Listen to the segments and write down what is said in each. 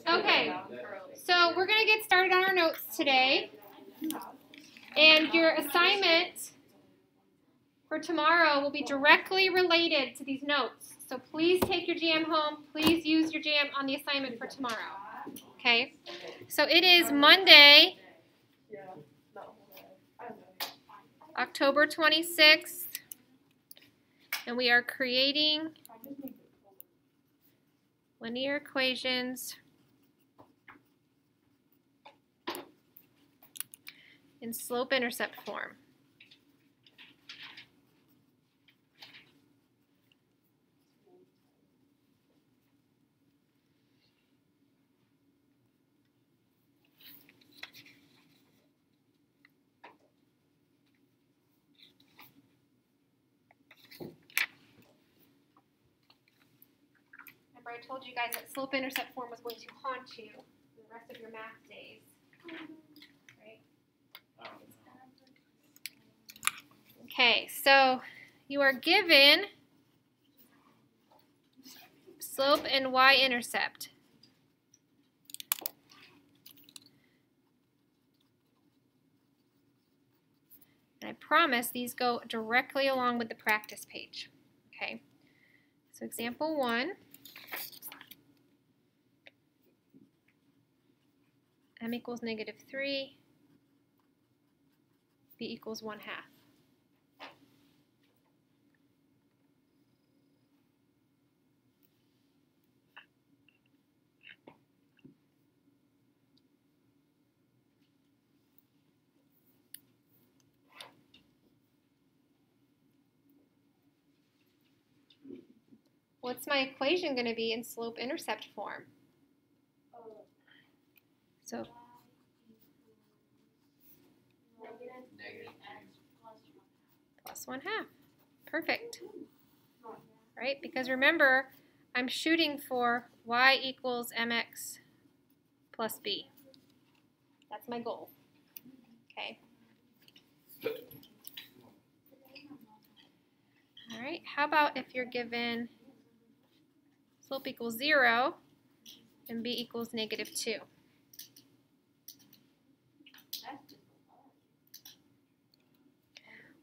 Okay, so we're going to get started on our notes today. And your assignment for tomorrow will be directly related to these notes. So please take your jam home. Please use your jam on the assignment for tomorrow. Okay? So it is Monday, October 26th, and we are creating linear equations in slope-intercept form. Remember, I told you guys that slope-intercept form was going to haunt you for the rest of your math days. Right? Okay, so you are given slope and y-intercept. And I promise these go directly along with the practice page. Okay, so example 1. M equals -3, B equals 1/2. What's my equation going to be in slope-intercept form? So plus 1/2. Perfect. Right? Because remember, I'm shooting for y equals mx plus b. That's my goal. Okay. All right. How about if you're given slope equals 0 and b equals -2?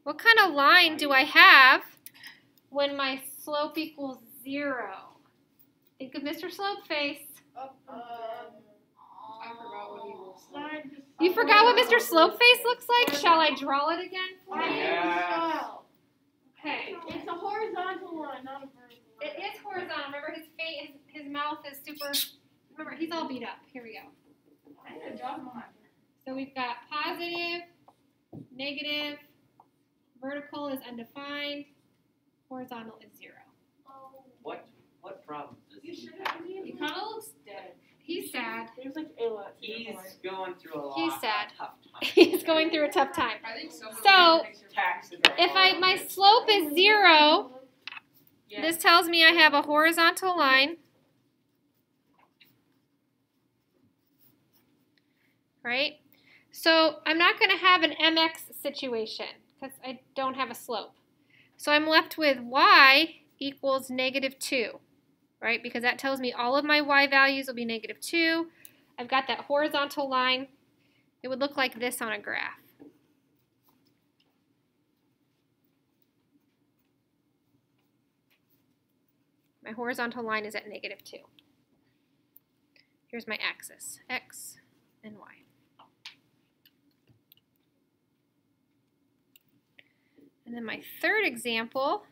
What kind of line do I have when my slope equals 0? Think of Mr. Slopeface. I forgot what he looks like. You forgot what Mr. Slopeface looks like? Shall I draw it again for you? Yeah. Okay. It's a horizontal line, not a vertical line. It is horizontal. Remember, his face, his mouth is super. Remember, he's all beat up. Here we go. I need to draw mine. So we've got positive, negative, vertical is undefined, horizontal is 0. What problem does he have? He kind of looks dead. He's sad. He was like Ayla. He's going through a He's lot sad. of tough time. He's going through a tough time. I think so. So, Taxes if my slope is 0, this tells me I have a horizontal line. Right? So I'm not going to have an mx situation because I don't have a slope. So I'm left with y equals -2, right? Because that tells me all of my y values will be -2. I've got that horizontal line. It would look like this on a graph. My horizontal line is at -2. Here's my axis, x and y. And then my third example,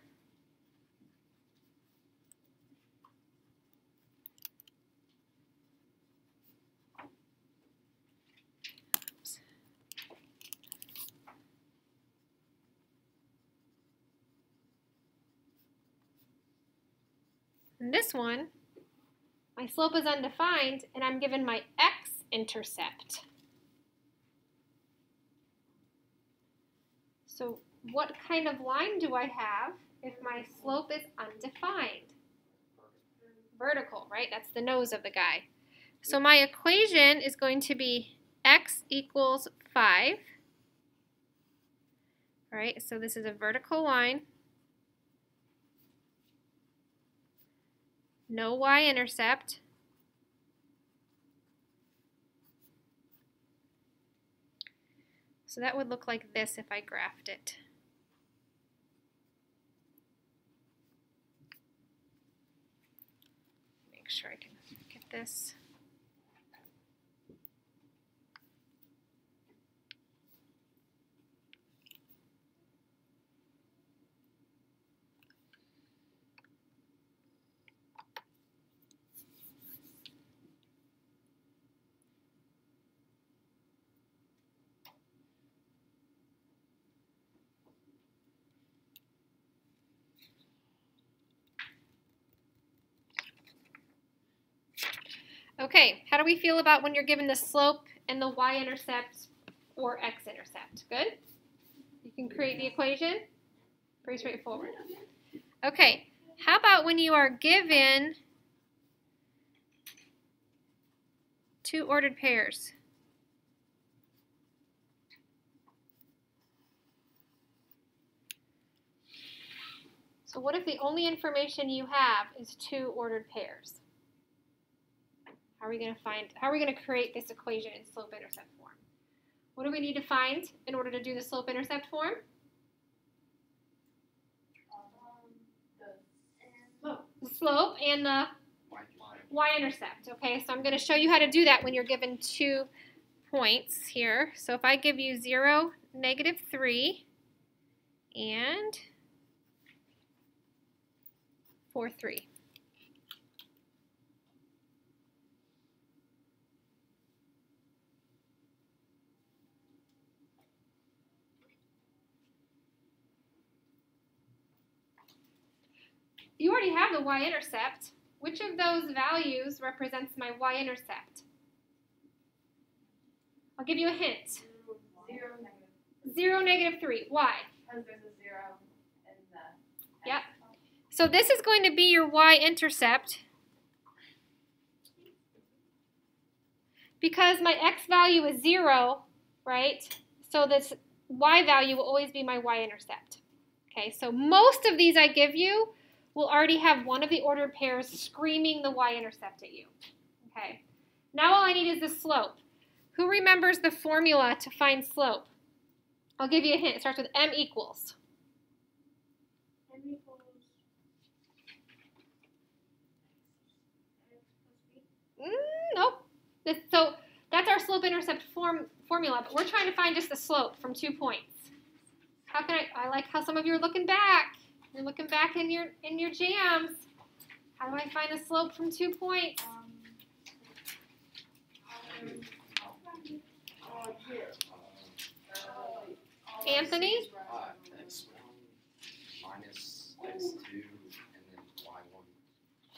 in this one, my slope is undefined and I'm given my x-intercept. So what kind of line do I have if my slope is undefined? Vertical, right? That's the nose of the guy. So my equation is going to be x equals 5. All right, so this is a vertical line. no y-intercept. So that would look like this if I graphed it. Make sure I can get this. Okay, how do we feel about when you're given the slope and the y-intercept or x-intercept? Good? You can create the equation? Pretty straightforward. Okay, how about when you are given two ordered pairs? So what if the only information you have is two ordered pairs? How are we going to create this equation in slope-intercept form? What do we need to find in order to do the slope-intercept form? The slope and the y-intercept. Okay, so I'm going to show you how to do that when you're given 2 points here. So if I give you 0, -3, and 4, 3. You already have the y-intercept. Which of those values represents my y-intercept? I'll give you a hint. 0, -3. Why? Because there's a 0 in the. Yep. So this is going to be your y-intercept because my x value is 0, right? So this y value will always be my y-intercept. Okay, so most of these I give you will already have one of the ordered pairs screaming the y-intercept at you. Okay, now all I need is the slope. Who remembers the formula to find slope? I'll give you a hint. It starts with m equals. M equals. Nope. So that's our slope-intercept formula, but we're trying to find just the slope from 2 points. How can I like how some of you are looking back. You're looking back in your jams. How do I find the slope from 2 points? Anthony? X1 minus X2 and then Y1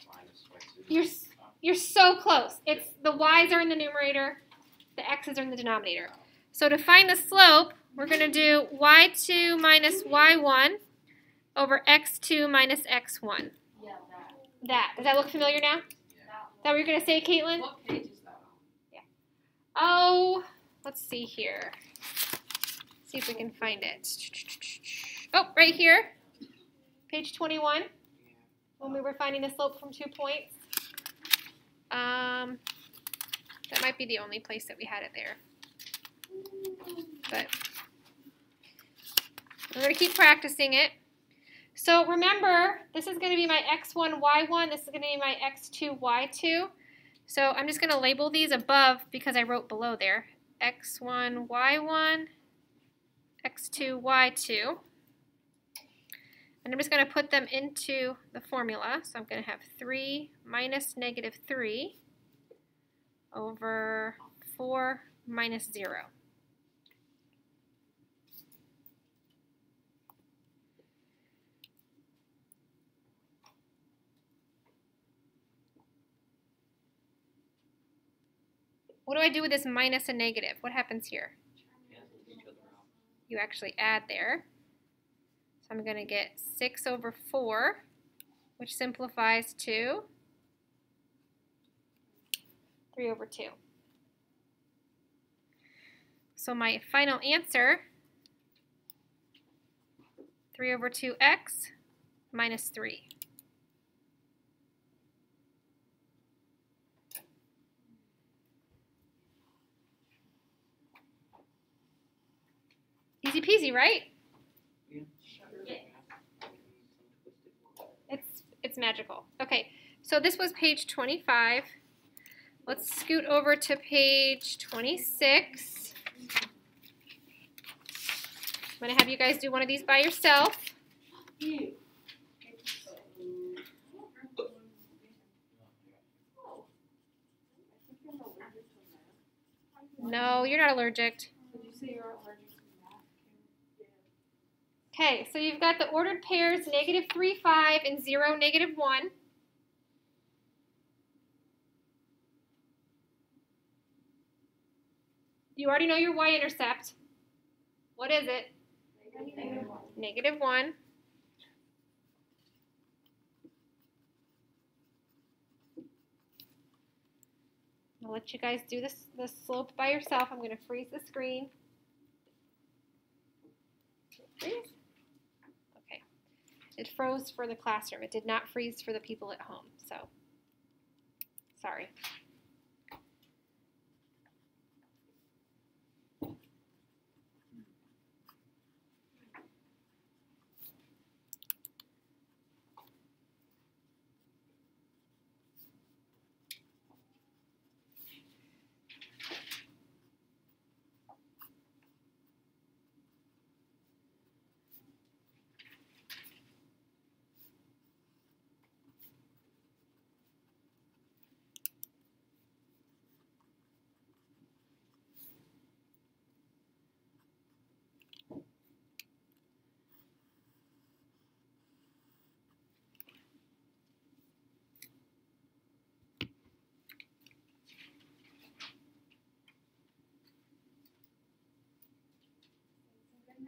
minus Y2. You're so close. It's the y's are in the numerator, the x's are in the denominator. So to find the slope, we're going to do y2 minus y1 over x2 minus x1. Yeah, That. Does that look familiar now? Is that what you're going to say, Caitlin? What page is that on? Yeah. Oh, let's see here. See if we can find it. Oh, right here. Page 21. When we were finding the slope from 2 points. That might be the only place that we had it there. But we're going to keep practicing it. So remember, this is going to be my x1, y1. This is going to be my x2, y2. So I'm just going to label these above because I wrote below there. x1, y1, x2, y2. And I'm just going to put them into the formula. So I'm going to have 3 minus -3 over 4 minus 0. What do I do with this minus and negative? What happens here? You actually add there. So I'm going to get 6 over 4, which simplifies to 3 over 2. So my final answer, 3 over 2x minus 3. Easy peasy, right? It's magical. Okay, so this was page 25. Let's scoot over to page 26. I'm going to have you guys do one of these by yourself. No, you're not allergic. Did you say you're allergic to math? Okay, so you've got the ordered pairs -3, 5, and 0, -1. You already know your y-intercept. What is it? -1. I'll let you guys do the slope by yourself. I'm going to freeze the screen. Freeze? Okay. It froze for the classroom. It did not freeze for the people at home. So, sorry.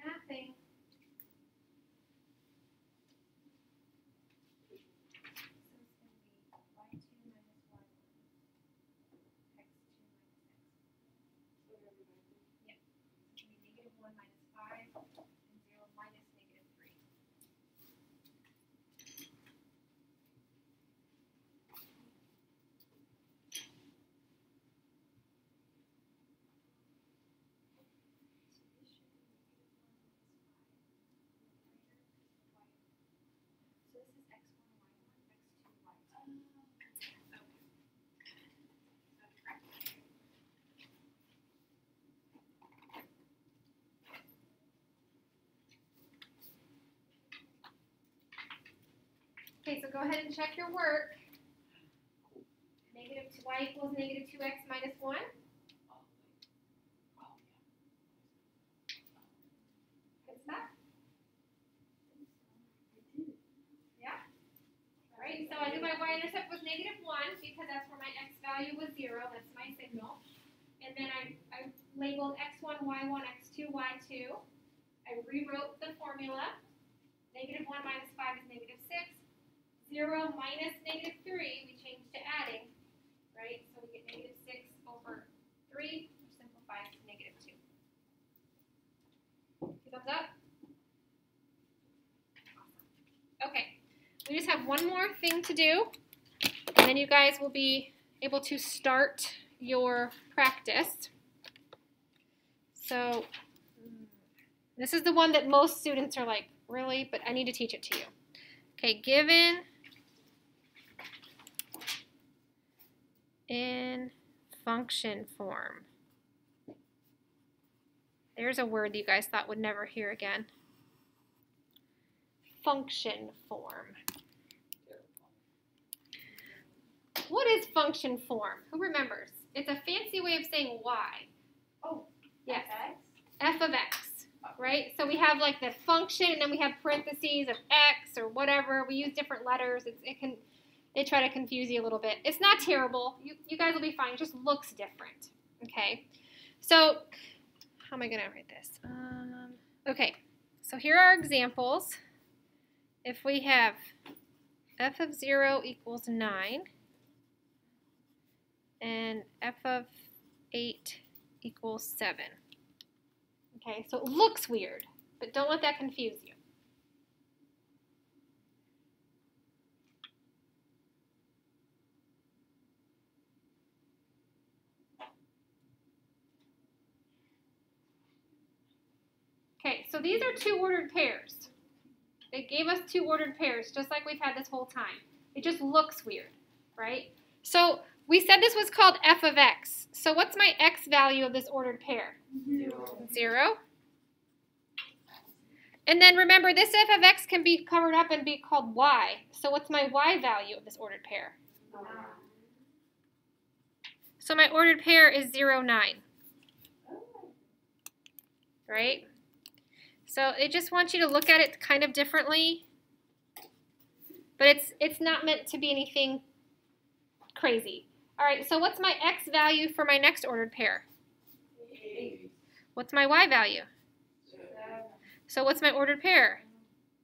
Nothing. Okay, so go ahead and check your work. Y equals -2x minus 1. Good stuff? Yeah? Alright, so I knew my y-intercept was -1 because that's where my x value was 0. That's my signal. And then I labeled x1, y1, x2, y2. I rewrote the formula. -1 minus 5 is -6. 0 minus -3, we changed to adding, right? So we get -6 over 3, which simplifies to -2. Thumbs up? Awesome. Okay, we just have one more thing to do, and then you guys will be able to start your practice. So this is the one that most students are like, really? But I need to teach it to you. Okay, given in function form. There's a word that you guys thought would never hear again. Function form. What is function form? Who remembers? It's a fancy way of saying y. Oh, yes. F? F of x, right? So we have like the function, and then we have parentheses of x or whatever. We use different letters. They try to confuse you a little bit. It's not terrible. You guys will be fine. It just looks different. Okay. So how am I going to write this? Okay. So here are examples. If we have f of 0 equals 9 and f of 8 equals 7. Okay. So it looks weird, but don't let that confuse you. Okay, so these are two ordered pairs. They gave us two ordered pairs, just like we've had this whole time. It just looks weird, right? So we said this was called f of x. So what's my x value of this ordered pair? 0. And then remember, this f of x can be covered up and be called y. So what's my y value of this ordered pair? 9. So my ordered pair is 0, 9. Right? So it just wants you to look at it kind of differently. But it's not meant to be anything crazy. All right, so what's my x value for my next ordered pair? 8. What's my y value? 7. So what's my ordered pair?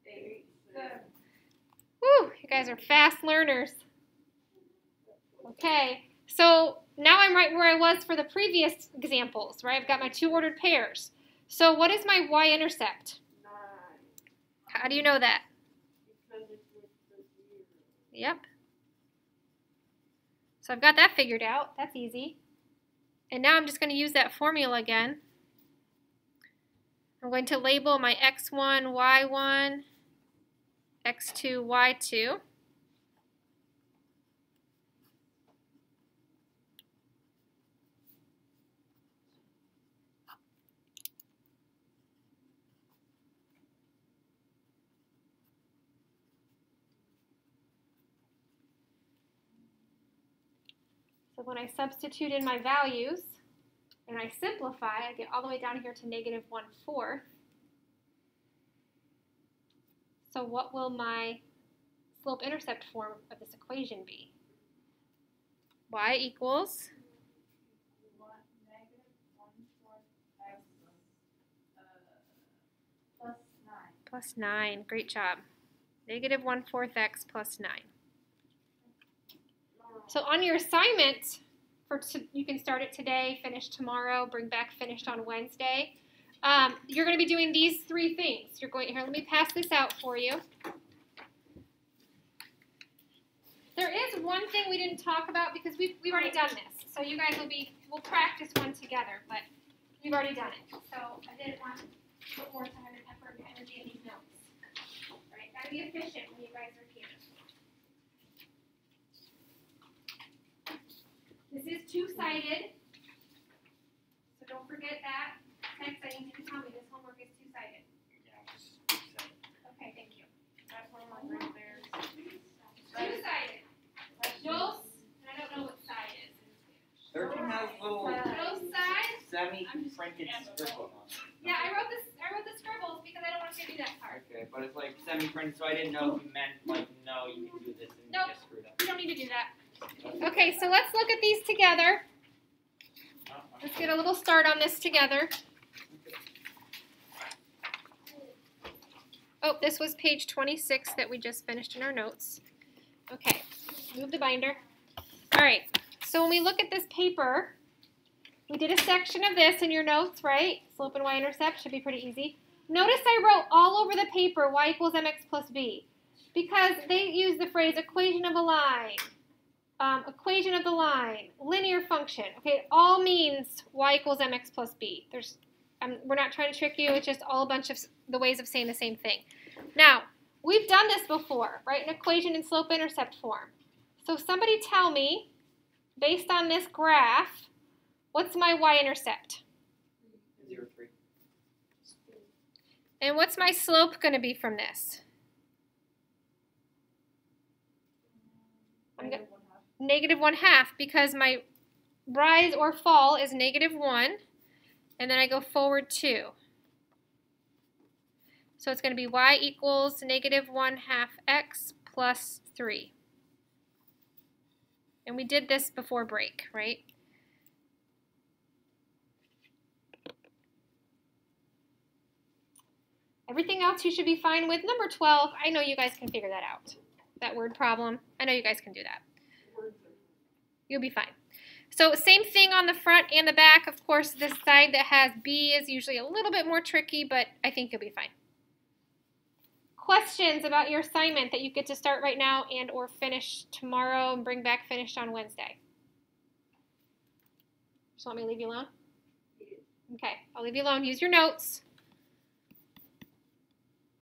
8. 7. Whew, you guys are fast learners. Okay, so now I'm right where I was for the previous examples, right? I've got my two ordered pairs. So what is my y-intercept? 9. How do you know that? Because it's with the 0. Yep. So I've got that figured out. That's easy. And now I'm just going to use that formula again. I'm going to label my x1, y1, x2, y2. So when I substitute in my values and I simplify, I get all the way down here to negative 1/4. So what will my slope-intercept form of this equation be? Y equals Negative 1/4 x plus 9. plus 9. Great job. Negative 1/4 x plus 9. So on your assignment, you can start it today, finish tomorrow, bring back finished on Wednesday. You're going to be doing these three things. You're going here. Let me pass this out for you. There is one thing we didn't talk about because we've already done this. So you guys we'll practice one together, but we've already done it. So I didn't want to put more time and effort and energy in these notes. Right? Got to be efficient when you guys are here. This is two-sided, so don't forget that. Next, I need you to tell me this homework is two-sided. Yeah, just accept it. Okay, thank you. That's one of my right there. Two-sided. Dos, and I don't know what side is. 13 has little Dos side. semi-printed scribble on it. Yeah, I wrote the scribbles because I don't want you to do that part. Okay, but it's like semi-printed, so I didn't know if you meant like, no, you can do this and Nope. you just screwed up. You don't need to do that. Okay, so let's look at these together. Let's get a little start on this together. Oh, this was page 26 that we just finished in our notes. Okay, move the binder. All right, so when we look at this paper, we did a section of this in your notes, right? Slope and y-intercept should be pretty easy. Notice I wrote all over the paper y equals mx plus b because they use the phrase equation of a line. Equation of the line, linear function. Okay, it all means y equals mx plus b. We're not trying to trick you. It's just all a bunch of the ways of saying the same thing. Now, we've done this before, right? An equation in slope-intercept form. So somebody tell me, based on this graph, what's my y-intercept? 0, 3. And what's my slope going to be from this? Negative 1/2 because my rise or fall is negative 1 and then I go forward 2. So it's going to be y equals negative 1/2 x plus 3. And we did this before break, right? Everything else you should be fine with. Number 12, I know you guys can figure that out. That word problem, I know you guys can do that. You'll be fine. So same thing on the front and the back. Of course, this side that has B is usually a little bit more tricky, but I think you'll be fine. Questions about your assignment that you get to start right now and or finish tomorrow and bring back finished on Wednesday? Just want me to leave you alone? Okay, I'll leave you alone. Use your notes.